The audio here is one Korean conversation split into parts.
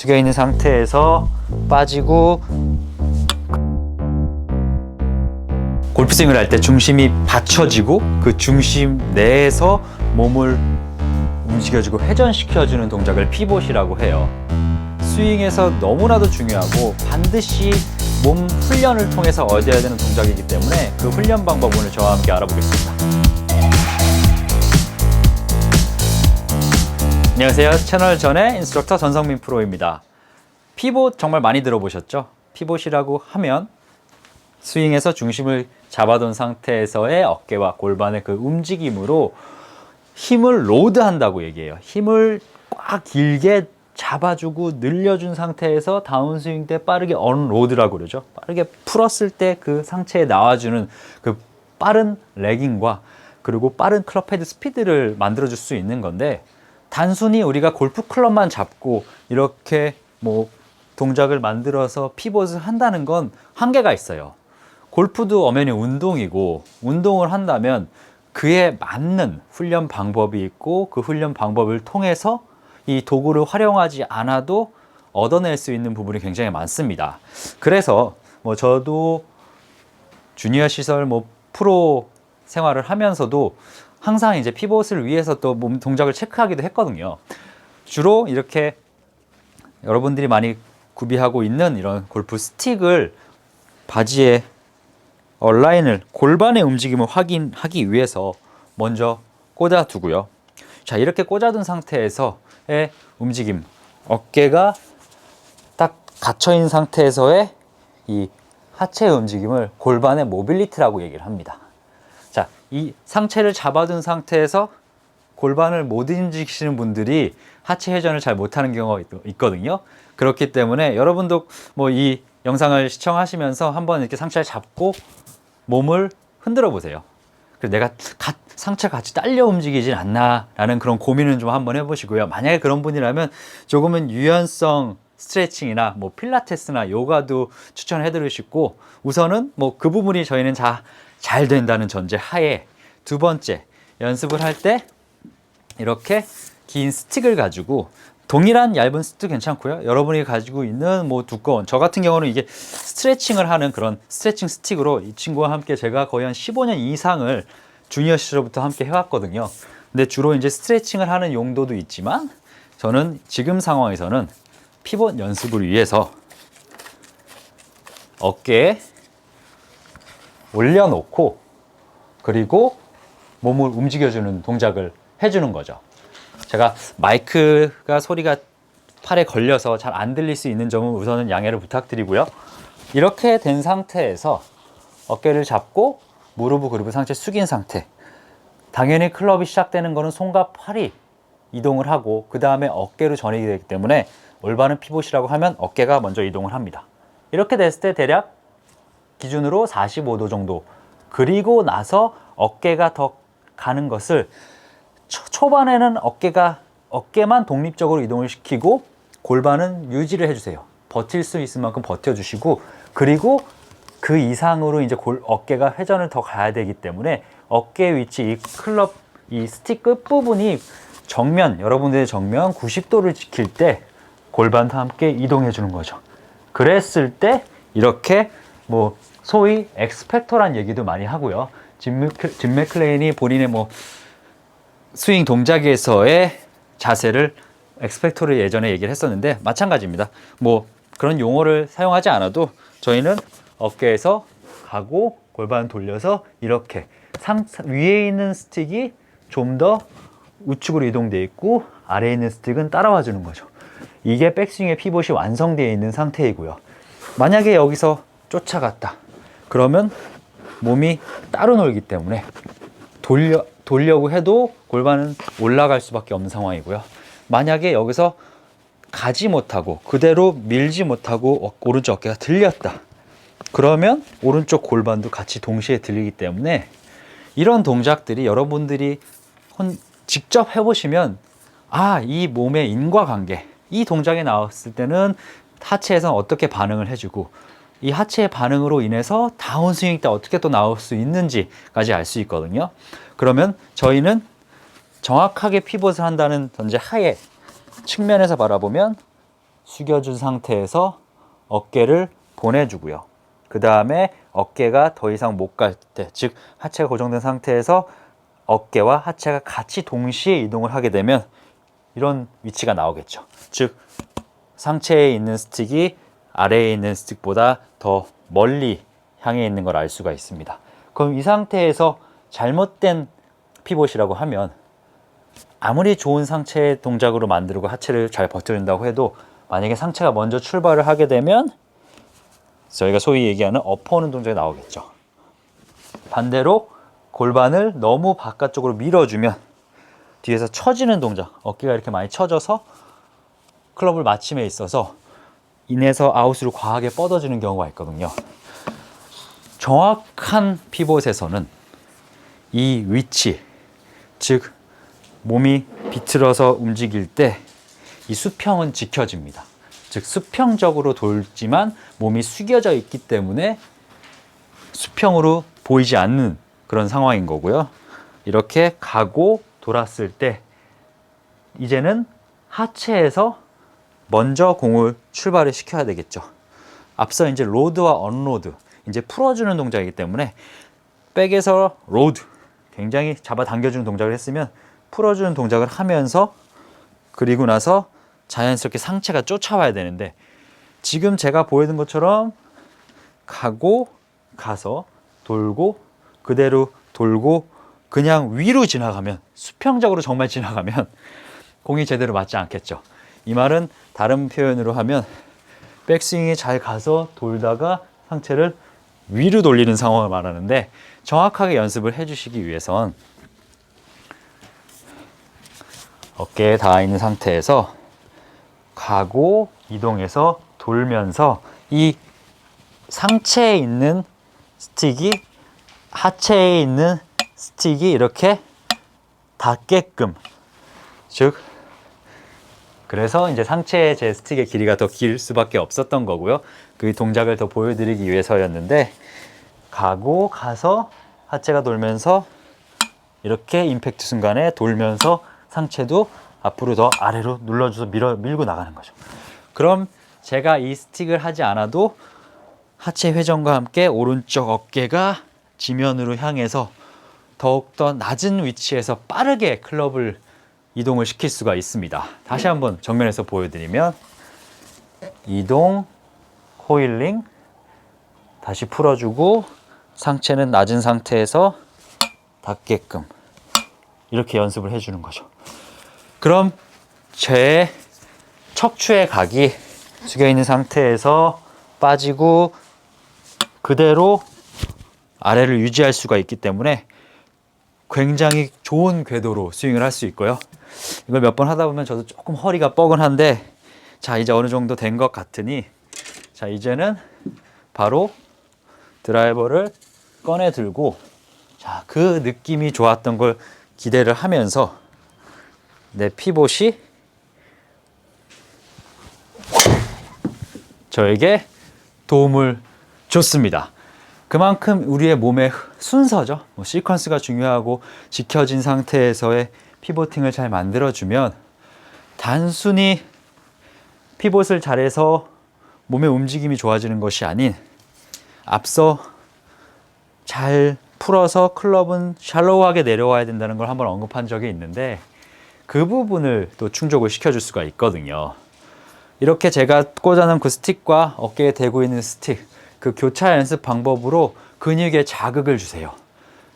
숙여 있는 상태에서 빠지고, 골프 스윙을 할 때 중심이 받쳐지고 그 중심 내에서 몸을 움직여주고 회전시켜주는 동작을 피봇이라고 해요. 스윙에서 너무나도 중요하고 반드시 몸 훈련을 통해서 얻어야 되는 동작이기 때문에 그 훈련 방법 오늘 저와 함께 알아보겠습니다. 안녕하세요. 채널 전의 인스트럭터 전성민 프로입니다. 피봇 정말 많이 들어보셨죠? 피봇이라고 하면 스윙에서 중심을 잡아둔 상태에서의 어깨와 골반의 그 움직임으로 힘을 로드한다고 얘기해요. 힘을 꽉 길게 잡아주고 늘려준 상태에서 다운스윙 때 빠르게 언로드라고 그러죠. 빠르게 풀었을 때 그 상체에 나와주는 그 빠른 레깅과 그리고 빠른 클럽 헤드 스피드를 만들어줄 수 있는 건데, 단순히 우리가 골프 클럽만 잡고 이렇게 뭐 동작을 만들어서 피봇을 한다는 건 한계가 있어요. 골프도 엄연히 운동이고, 운동을 한다면 그에 맞는 훈련 방법이 있고, 그 훈련 방법을 통해서 이 도구를 활용하지 않아도 얻어낼 수 있는 부분이 굉장히 많습니다. 그래서 뭐 저도 주니어 시설 프로 생활을 하면서도 항상 이제 피봇을 위해서 또 몸 동작을 체크하기도 했거든요. 주로 이렇게 여러분들이 많이 구비하고 있는 이런 골프 스틱을 바지에 얼라인을, 골반의 움직임을 확인하기 위해서 먼저 꽂아 두고요. 자, 이렇게 꽂아둔 상태에서의 움직임, 어깨가 딱 닫혀 있는 상태에서의 이 하체의 움직임을 골반의 모빌리티라고 얘기를 합니다. 자, 이 상체를 잡아둔 상태에서 골반을 못 움직이시는 분들이 하체 회전을 잘 못하는 경우가 있거든요. 그렇기 때문에 여러분도 뭐 이 영상을 시청하시면서 한번 이렇게 상체를 잡고 몸을 흔들어 보세요. 그래서 내가 상체가 같이 딸려 움직이진 않나 라는 그런 고민은 좀 한번 해보시고요. 만약에 그런 분이라면 조금은 유연성 스트레칭이나 뭐 필라테스나 요가도 추천해 드리고 싶고, 우선은 뭐 그 부분이 저희는 잘 된다는 전제 하에, 두 번째, 연습을 할 때 이렇게 긴 스틱을 가지고, 동일한 얇은 스틱도 괜찮고요. 여러분이 가지고 있는 뭐 두꺼운, 저 같은 경우는 이게 스트레칭을 하는 그런 스트레칭 스틱으로 이 친구와 함께 제가 거의 한 15년 이상을 주니어 시절부터 함께 해왔거든요. 근데 주로 이제 스트레칭을 하는 용도도 있지만, 저는 지금 상황에서는 피봇 연습을 위해서 어깨에 올려놓고 그리고 몸을 움직여주는 동작을 해주는 거죠. 제가 마이크가 소리가 팔에 걸려서 잘 안 들릴 수 있는 점은 우선은 양해를 부탁드리고요. 이렇게 된 상태에서 어깨를 잡고 무릎을 그리고 상체 숙인 상태. 당연히 클럽이 시작되는 거는 손과 팔이 이동을 하고 그 다음에 어깨로 전이게 되기 때문에 올바른 피봇이라고 하면 어깨가 먼저 이동을 합니다. 이렇게 됐을 때 대략 기준으로 45도 정도, 그리고 나서 어깨가 더 가는 것을 초반에는 어깨만 독립적으로 이동을 시키고 골반은 유지를 해주세요. 버틸 수 있을 만큼 버텨주시고, 그리고 그 이상으로 이제 어깨가 회전을 더 가야 되기 때문에 어깨 위치, 이 클럽, 이 스틱 끝 부분이 여러분들의 정면 90도를 지킬 때 골반과 함께 이동해 주는 거죠. 그랬을 때 이렇게 뭐 소위 엑스팩터란 얘기도 많이 하고요. 짐 맥클레인이 본인의 스윙 동작에서의 자세를 엑스팩터를 예전에 얘기를 했었는데 마찬가지입니다. 그런 용어를 사용하지 않아도 저희는 어깨에서 가고 골반 돌려서 이렇게 위에 있는 스틱이 좀 더 우측으로 이동되어 있고 아래에 있는 스틱은 따라와 주는 거죠. 이게 백스윙의 피봇이 완성되어 있는 상태이고요. 만약에 여기서 쫓아갔다 그러면 몸이 따로 놀기 때문에 돌려고 해도 골반은 올라갈 수밖에 없는 상황이고요. 만약에 여기서 가지 못하고 그대로 밀지 못하고 오른쪽 어깨가 들렸다 그러면 오른쪽 골반도 같이 동시에 들리기 때문에 이런 동작들이 여러분들이 직접 해보시면 이 몸의 인과관계, 이 동작이 나왔을 때는 하체에서 어떻게 반응을 해주고 이 하체의 반응으로 인해서 다운스윙 때 어떻게 또 나올 수 있는지까지 알 수 있거든요. 그러면 저희는 정확하게 피봇을 한다는 전제 하에 측면에서 바라보면 숙여준 상태에서 어깨를 보내주고요. 그 다음에 어깨가 더 이상 못 갈 때, 즉 하체가 고정된 상태에서 어깨와 하체가 같이 동시에 이동을 하게 되면 이런 위치가 나오겠죠. 즉 상체에 있는 스틱이 아래에 있는 스틱보다 더 멀리 향해 있는 걸 알 수가 있습니다. 그럼 이 상태에서 잘못된 피봇이라고 하면 아무리 좋은 상체 동작으로 만들고 하체를 잘 버텨준다고 해도 만약에 상체가 먼저 출발을 하게 되면 저희가 소위 얘기하는 엎어오는 동작이 나오겠죠. 반대로 골반을 너무 바깥쪽으로 밀어주면 뒤에서 처지는 동작, 어깨가 이렇게 많이 처져서 클럽을 맞힘에 있어서 인에서 아웃으로 과하게 뻗어지는 경우가 있거든요. 정확한 피봇에서는 이 위치, 즉 몸이 비틀어서 움직일 때 이 수평은 지켜집니다. 즉 수평적으로 돌지만 몸이 숙여져 있기 때문에 수평으로 보이지 않는 그런 상황인 거고요. 이렇게 가고 돌았을 때 이제는 하체에서 먼저 공을 출발을 시켜야 되겠죠. 앞서 이제 로드와 언로드, 이제 풀어주는 동작이기 때문에 백에서 로드, 굉장히 잡아당겨주는 동작을 했으면 풀어주는 동작을 하면서 그리고 나서 자연스럽게 상체가 쫓아와야 되는데 지금 제가 보여준 것처럼 가고 가서 돌고 그대로 돌고 그냥 위로 지나가면 수평적으로 정말 지나가면 공이 제대로 맞지 않겠죠. 이 말은 다른 표현으로 하면 백스윙이 잘 가서 돌다가 상체를 위로 돌리는 상황을 말하는데 정확하게 연습을 해주시기 위해선 어깨에 닿아 있는 상태에서 가고 이동해서 돌면서 이 상체에 있는 스틱이 하체에 있는 스틱이 이렇게 닿게끔, 즉 그래서 이제 상체에 제 스틱의 길이가 더 길 수밖에 없었던 거고요. 그 동작을 더 보여드리기 위해서였는데 가고 가서 하체가 돌면서 이렇게 임팩트 순간에 돌면서 상체도 앞으로 더 아래로 눌러줘서 밀고 나가는 거죠. 그럼 제가 이 스틱을 하지 않아도 하체 회전과 함께 오른쪽 어깨가 지면으로 향해서 더욱더 낮은 위치에서 빠르게 클럽을 이동을 시킬 수가 있습니다. 다시 한번 정면에서 보여드리면 이동, 코일링, 다시 풀어주고 상체는 낮은 상태에서 닿게끔 이렇게 연습을 해주는 거죠. 그럼 제 척추의 각이 숙여있는 상태에서 빠지고 그대로 아래를 유지할 수가 있기 때문에 굉장히 좋은 궤도로 스윙을 할 수 있고요. 이걸 몇 번 하다 보면 저도 조금 허리가 뻐근한데 자 이제 어느 정도 된 것 같으니 자 이제는 바로 드라이버를 꺼내 들고 자 그 느낌이 좋았던 걸 기대를 하면서 내 피봇이 저에게 도움을 줬습니다. 그만큼 우리의 몸의 순서죠. 시퀀스가 중요하고 지켜진 상태에서의 피보팅을 잘 만들어주면 단순히 피봇을 잘해서 몸의 움직임이 좋아지는 것이 아닌 앞서 잘 풀어서 클럽은 샬로우하게 내려와야 된다는 걸 한번 언급한 적이 있는데 그 부분을 또 충족을 시켜줄 수가 있거든요. 이렇게 제가 꽂아놓은 그 스틱과 어깨에 대고 있는 스틱, 그 교차 연습 방법으로 근육에 자극을 주세요.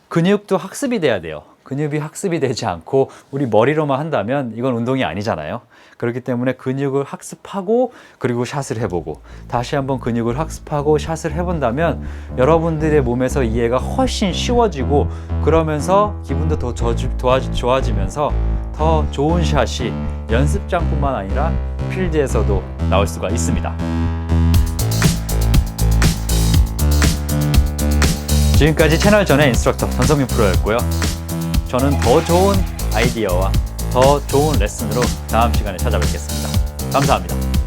근육도 학습이 돼야 돼요. 근육이 학습이 되지 않고 우리 머리로만 한다면 이건 운동이 아니잖아요. 그렇기 때문에 근육을 학습하고 그리고 샷을 해보고 다시 한번 근육을 학습하고 샷을 해본다면 여러분들의 몸에서 이해가 훨씬 쉬워지고 그러면서 기분도 더 좋아지면서 더 좋은 샷이 연습장뿐만 아니라 필드에서도 나올 수가 있습니다. 지금까지 채널 전의 인스트럭터 전성민 프로였고요. 저는 더 좋은 아이디어와 더 좋은 레슨으로 다음 시간에 찾아뵙겠습니다. 감사합니다.